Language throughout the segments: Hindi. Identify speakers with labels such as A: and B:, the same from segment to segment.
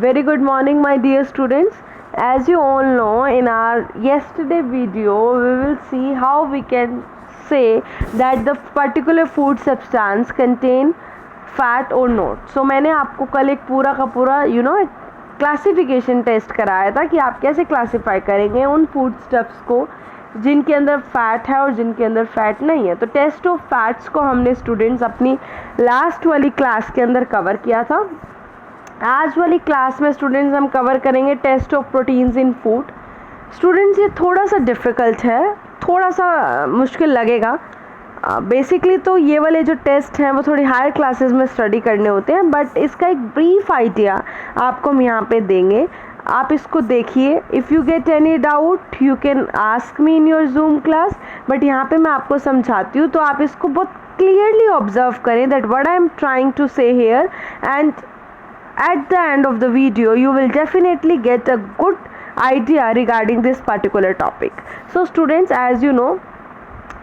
A: Very good morning, my dear students. As you all know, in our yesterday video, we will see how we can say that the particular food substance contain fat or not. So मैंने आपको कल एक पूरा का पूरा क्लासिफिकेशन टेस्ट कराया था कि आप कैसे क्लासीफाई करेंगे उन फूड स्टफ्स को जिनके अंदर फैट है और जिनके अंदर फैट नहीं है। तो टेस्ट ऑफ फैट्स को हमने स्टूडेंट्स अपनी लास्ट वाली क्लास के अंदर कवर किया था। आज वाली क्लास में स्टूडेंट्स हम कवर करेंगे test of proteins in food. Students ये थोड़ा सा डिफ़िकल्ट है, थोड़ा सा मुश्किल लगेगा। बेसिकली तो ये वाले जो टेस्ट हैं वो थोड़ी हायर क्लासेस में स्टडी करने होते हैं, बट इसका एक ब्रीफ आइडिया आपको हम यहाँ पे देंगे। आप इसको देखिए। If you get any doubt you can ask me in your zoom class, but यहाँ पे मैं आपको समझाती हूँ तो आप इसको बहुत क्लियरली ऑब्जर्व करें that what I am trying to say here, and at the end of the video you will definitely get a good idea regarding this particular topic. So students, as you know,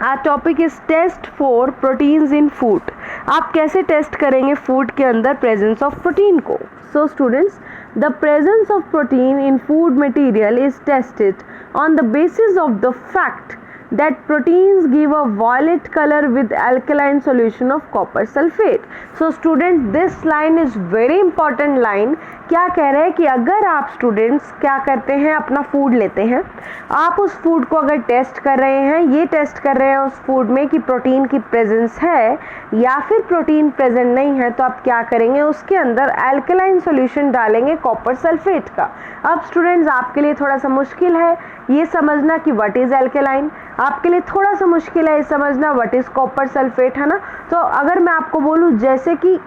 A: our topic is test for proteins in food. आप कैसे टेस्ट करेंगे फूड के अंदर प्रेजेंस ऑफ प्रोटीन को? So students, the presence of protein in food material is tested on the basis of the fact that proteins give a violet color with alkaline solution of copper sulfate. So students, this line is very important line. क्या कह रहे हैं कि अगर आप स्टूडेंट्स क्या करते हैं, अपना फूड लेते हैं, आप उस फूड को अगर टेस्ट कर रहे हैं, ये टेस्ट कर रहे हैं उस फूड में कि प्रोटीन की प्रेजेंस है या फिर प्रोटीन प्रेजेंट नहीं है, तो आप क्या करेंगे, उसके अंदर एल्कलाइन सॉल्यूशन डालेंगे कॉपर सल्फेट का। अब स्टूडेंट्स, आपके लिए थोड़ा सा मुश्किल है ये समझना कि व्हाट इज़ एल्कलाइन, आपके लिए थोड़ा सा मुश्किल है ये समझना व्हाट इज़ कॉपर सल्फेट, है ना। तो अगर मैं आपको बोलूँ जैसे कि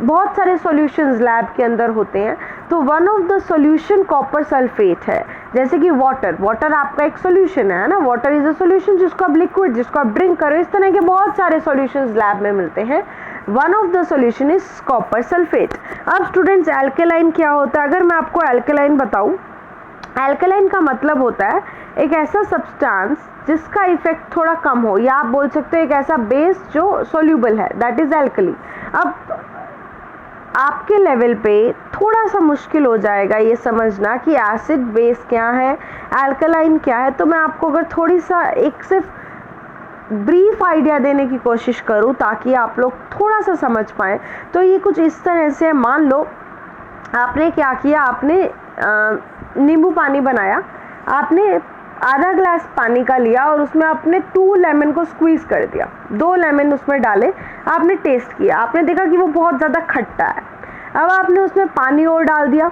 A: बहुत सारे सॉल्यूशंस लैब के अंदर होते हैं, तो one of the solution copper sulphate है। जैसे कि वाटर आपका एक सॉल्यूशन है ना, वाटर इज़ अ सॉल्यूशन जिसको आप लिक्विड, जिसको आप ड्रिंक करो, इस तरह के बहुत सारे सॉल्यूशंस लैब में मिलते हैं। One of the solution is copper sulphate. अब स्टूडेंट्स, एल्कलाइन क्या होता है? अगर मैं आपको एल्कलाइन बताऊँ, एल्कलाइन का मतलब होता है एक ऐसा सब्सटेंस जिसका इफेक्ट थोड़ा कम हो, या आप बोल सकते हो एक ऐसा बेस जो सोल्यूबल है, दैट इज एल्कली। अब आपके लेवल पे थोड़ा सा मुश्किल हो जाएगा ये समझना कि एसिड बेस क्या है, एल्कलाइन क्या है। तो मैं आपको अगर थोड़ी सा एक सिर्फ ब्रीफ आइडिया देने की कोशिश करूँ ताकि आप लोग थोड़ा सा समझ पाएँ, तो ये कुछ इस तरह से, मान लो आपने क्या किया, आपने नींबू पानी बनाया, आपने आधा ग्लास पानी का लिया और उसमें आपने 2 लेमन को स्क्वीज़ कर दिया, 2 लेमन उसमें डाले, आपने टेस्ट किया, आपने देखा कि वो बहुत ज़्यादा खट्टा है। अब आपने उसमें पानी और डाल दिया।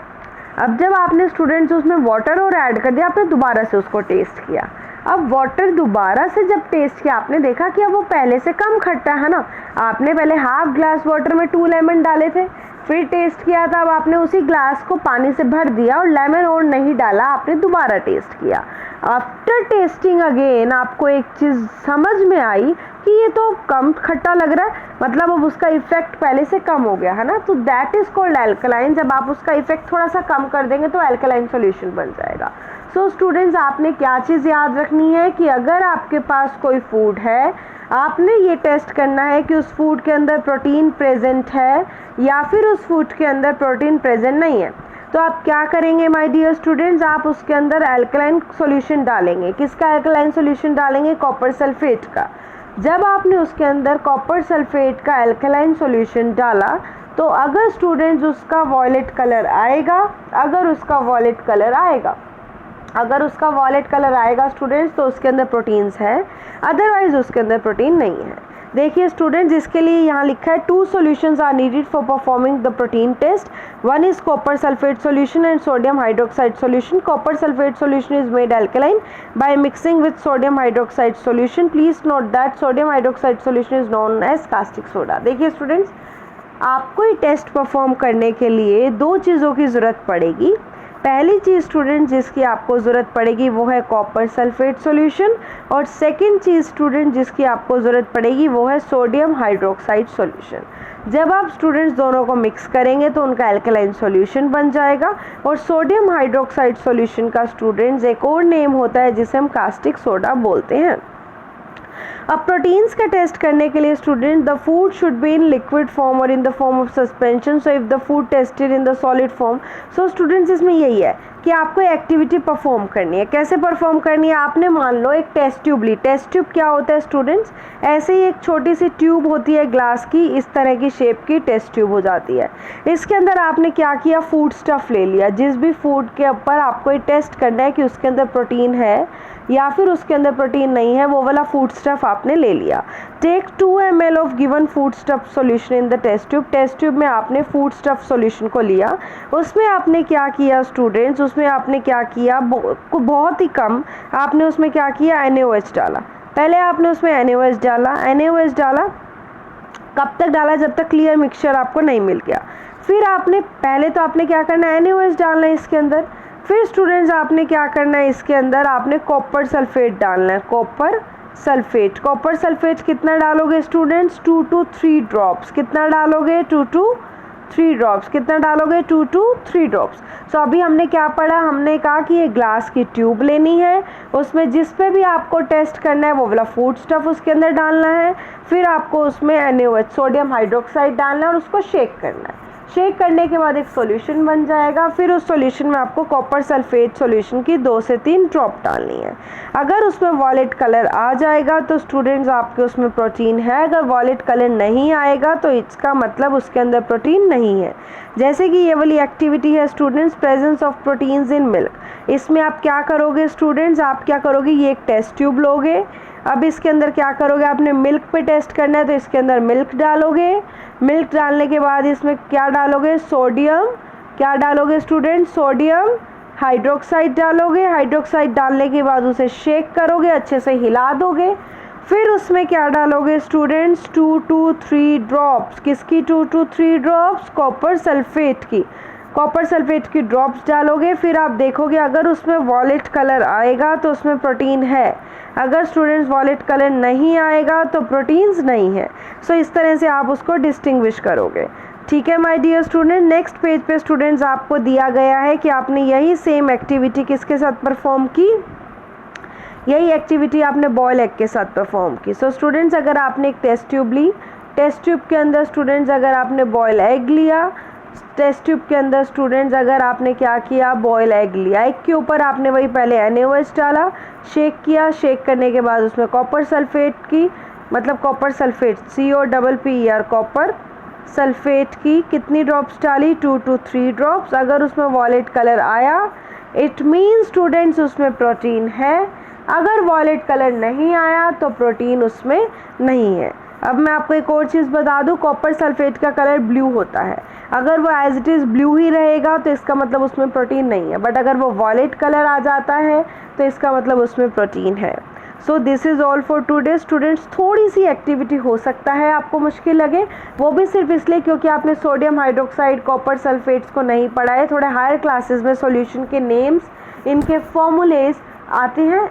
A: अब जब आपने स्टूडेंट्स उसमें वाटर और ऐड कर दिया, आपने दोबारा से उसको टेस्ट किया। अब वाटर दोबारा से जब टेस्ट किया, आपने देखा कि अब वो पहले से कम खट्टा है ना। आपने पहले हाफ ग्लास वाटर में 2 लेमन डाले थे, फिर टेस्ट किया था, अब आपने उसी ग्लास को पानी से भर दिया और लेमन और नहीं डाला, आपने दोबारा टेस्ट किया। आफ्टर टेस्टिंग अगेन आपको एक चीज़ समझ में आई कि ये तो कम खट्टा लग रहा है, मतलब अब उसका इफेक्ट पहले से कम हो गया है ना, तो दैट इज़ कॉल्ड एल्कलाइन। जब आप उसका इफेक्ट थोड़ा सा कम कर देंगे तो एल्कलाइन सॉल्यूशन बन जाएगा। सो स्टूडेंट्स, आपने क्या चीज़ याद रखनी है कि अगर आपके पास कोई फूड है, आपने ये टेस्ट करना है कि उस फूड के अंदर प्रोटीन प्रेजेंट है या फिर उस फूड के अंदर प्रोटीन प्रेजेंट नहीं है। तो आप क्या करेंगे माय डियर स्टूडेंट्स, आप उसके अंदर एल्कलाइन सॉल्यूशन डालेंगे। किसका एल्कलाइन सॉल्यूशन डालेंगे? कॉपर सल्फेट का। जब आपने उसके अंदर कॉपर सल्फेट का एल्कलाइन सॉल्यूशन डाला, तो अगर स्टूडेंट्स उसका वॉयलेट कलर आएगा, अगर उसका वॉयलेट कलर आएगा स्टूडेंट्स, तो उसके अंदर प्रोटीन्स है, अदरवाइज उसके अंदर प्रोटीन नहीं है। देखिए स्टूडेंट्स, जिसके लिए यहाँ लिखा है 2 solutions are needed for performing the protein test, one is copper sulphate solution and sodium hydroxide solution. Copper sulphate solution is made alkaline by mixing with sodium hydroxide solution. Please note that sodium hydroxide solution is known as caustic soda. देखिए स्टूडेंट्स, आपको ये टेस्ट परफॉर्म करने के लिए 2 चीज़ों की ज़रूरत पड़ेगी। पहली चीज़ स्टूडेंट जिसकी आपको ज़रूरत पड़ेगी वो है कॉपर सल्फेट सॉल्यूशन, और सेकंड चीज़ स्टूडेंट जिसकी आपको ज़रूरत पड़ेगी वो है सोडियम हाइड्रोक्साइड सॉल्यूशन। जब आप स्टूडेंट्स दोनों को मिक्स करेंगे तो उनका एल्कलाइन सॉल्यूशन बन जाएगा, और सोडियम हाइड्रोक्साइड सॉल्यूशन का स्टूडेंट्स एक और नेम होता है जिसे हम कास्टिक सोडा बोलते हैं। अब प्रोटीन्स का टेस्ट करने के लिए student the food should be in liquid form और in the form of suspension, so if the food tested in the solid form, so students इसमें यही है कि आपको एक्टिविटी परफॉर्म करनी है। कैसे परफॉर्म करनी है, आपने मान लो एक टेस्ट ट्यूब ली। टेस्ट ट्यूब क्या होता है स्टूडेंट्स, ऐसे ही एक छोटी सी ट्यूब होती है ग्लास की, इस तरह की शेप की टेस्ट ट्यूब हो जाती है। इसके अंदर आपने क्या किया, फूड स्टफ ले लिया। जिस भी फूड के ऊपर आपको ये टेस्ट करना है कि उसके अंदर प्रोटीन है या फिर उसके अंदर प्रोटीन नहीं है, वो वाला फूड स्टफ आपने ले लिया। Take 2 ml of given food stuff solution in the test tube. Test tube में आपने फूड स्टफ सॉल्यूशन को लिया, उसमें आपने क्या किया स्टूडेंट्स, उसमें आपने क्या किया, बहुत ही कम आपने उसमें क्या किया, NaOH डाला। पहले आपने उसमें NaOH डाला। NaOH डाला कब तक डाला, जब तक क्लियर मिक्सचर आपको नहीं मिल गया। फिर आपने पहले तो आपने क्या करना है, NaOH डालना है इसके अंदर। फिर स्टूडेंट्स आपने क्या करना है, इसके अंदर आपने कॉपर सल्फेट डालना है। कॉपर सल्फेट, कॉपर सल्फेट कितना डालोगे स्टूडेंट्स, 2 to 3 ड्रॉप्स। कितना डालोगे, 2 to 3 ड्रॉप्स। कितना डालोगे, 2 to 3 ड्रॉप्स। सो अभी हमने क्या पढ़ा, हमने कहा कि ये ग्लास की ट्यूब लेनी है, उसमें जिस पे भी आपको टेस्ट करना है वो वाला फूड स्टफ उसके अंदर डालना है। फिर आपको उसमें NaOH सोडियम हाइड्रोक्साइड डालना है और उसको शेक करना है। शेक करने के बाद एक सॉल्यूशन बन जाएगा। फिर उस सॉल्यूशन में आपको कॉपर सल्फेट सॉल्यूशन की 2 से 3 ड्रॉप डालनी है। अगर उसमें वॉलेट कलर आ जाएगा तो स्टूडेंट्स आपके उसमें प्रोटीन है, अगर वॉलेट कलर नहीं आएगा तो इसका मतलब उसके अंदर प्रोटीन नहीं है। जैसे कि ये वाली एक्टिविटी है students, presence of proteins in milk. इसमें आप क्या करोगे स्टूडेंट्स, आप क्या करोगे, ये एक टेस्ट ट्यूब लोगे। अब इसके अंदर क्या करोगे, आपने मिल्क पे टेस्ट करना है तो इसके अंदर मिल्क डालोगे। मिल्क डालने के बाद इसमें क्या डालोगे, सोडियम, क्या डालोगे स्टूडेंट, सोडियम हाइड्रोक्साइड डालोगे। हाइड्रोक्साइड डालने के बाद उसे शेक करोगे, अच्छे से हिला दोगे। फिर उसमें क्या डालोगे स्टूडेंट्स, 2 to 3 ड्रॉप्स। किसकी 2 to 3 ड्रॉप्स, कॉपर सल्फेट की। कॉपर सल्फेट की ड्रॉप्स डालोगे। फिर आप देखोगे अगर उसमें वॉलेट कलर आएगा तो उसमें प्रोटीन है, अगर स्टूडेंट्स वॉलेट कलर नहीं आएगा तो प्रोटीन्स नहीं है। सो इस तरह से आप उसको डिस्टिंग्विश करोगे। ठीक है my dear student, next page पे स्टूडेंट्स आपको दिया गया है कि आपने यही सेम एक्टिविटी किसके साथ परफॉर्म की, यही एक्टिविटी आपने बॉयल एग के साथ परफॉर्म की। सो स्टूडेंट्स अगर आपने एक टेस्ट ट्यूब ली, टेस्ट ट्यूब के अंदर स्टूडेंट्स अगर आपने बॉयल एग लिया, टेस्ट ट्यूब के अंदर स्टूडेंट्स अगर आपने क्या किया, बॉयल एग लिया, एग के ऊपर आपने वही पहले NaOH डाला, शेक किया। शेक करने के बाद उसमें कॉपर सल्फेट की, मतलब copper sulphate COPPER copper sulphate की कितनी ड्रॉप्स डाली, 2 to 3 ड्रॉप्स। अगर उसमें वॉलेट कलर आया इट मीन स्टूडेंट्स उसमें प्रोटीन है, अगर वॉलेट कलर नहीं आया तो प्रोटीन उसमें नहीं है। अब मैं आपको एक और चीज़ बता दूं, कॉपर सल्फेट का कलर ब्लू होता है, अगर वो एज इट इज़ ब्लू ही रहेगा तो इसका मतलब उसमें प्रोटीन नहीं है, बट अगर वो वॉलेट कलर आ जाता है तो इसका मतलब उसमें प्रोटीन है। So this is all for today students. थोड़ी सी एक्टिविटी हो सकता है आपको मुश्किल लगे, वो भी सिर्फ इसलिए क्योंकि आपने सोडियम हाइड्रोक्साइड कॉपर सल्फेट्स को नहीं पढ़ा है। थोड़े हायर क्लासेस में सॉल्यूशन के नेम्स, इनके फॉर्मूलेज आते हैं।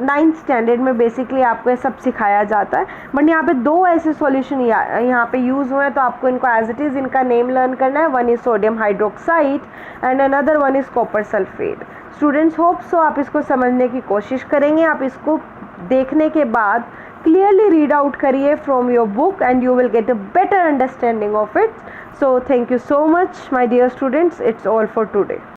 A: 9th स्टैंडर्ड में बेसिकली आपको ये सब सिखाया जाता है, बट यहाँ पे 2 ऐसे सॉल्यूशन यहाँ पे यूज़ हुए हैं तो आपको इनको एज इट इज़ इनका नेम लर्न करना है। One is sodium hydroxide and another one is copper sulphate. Students hope so आप इसको समझने की कोशिश करेंगे। आप इसको देखने के बाद क्लियरली रीड आउट करिए from your book and you will get a better understanding of it. So thank you so much my dear students, it's all for today.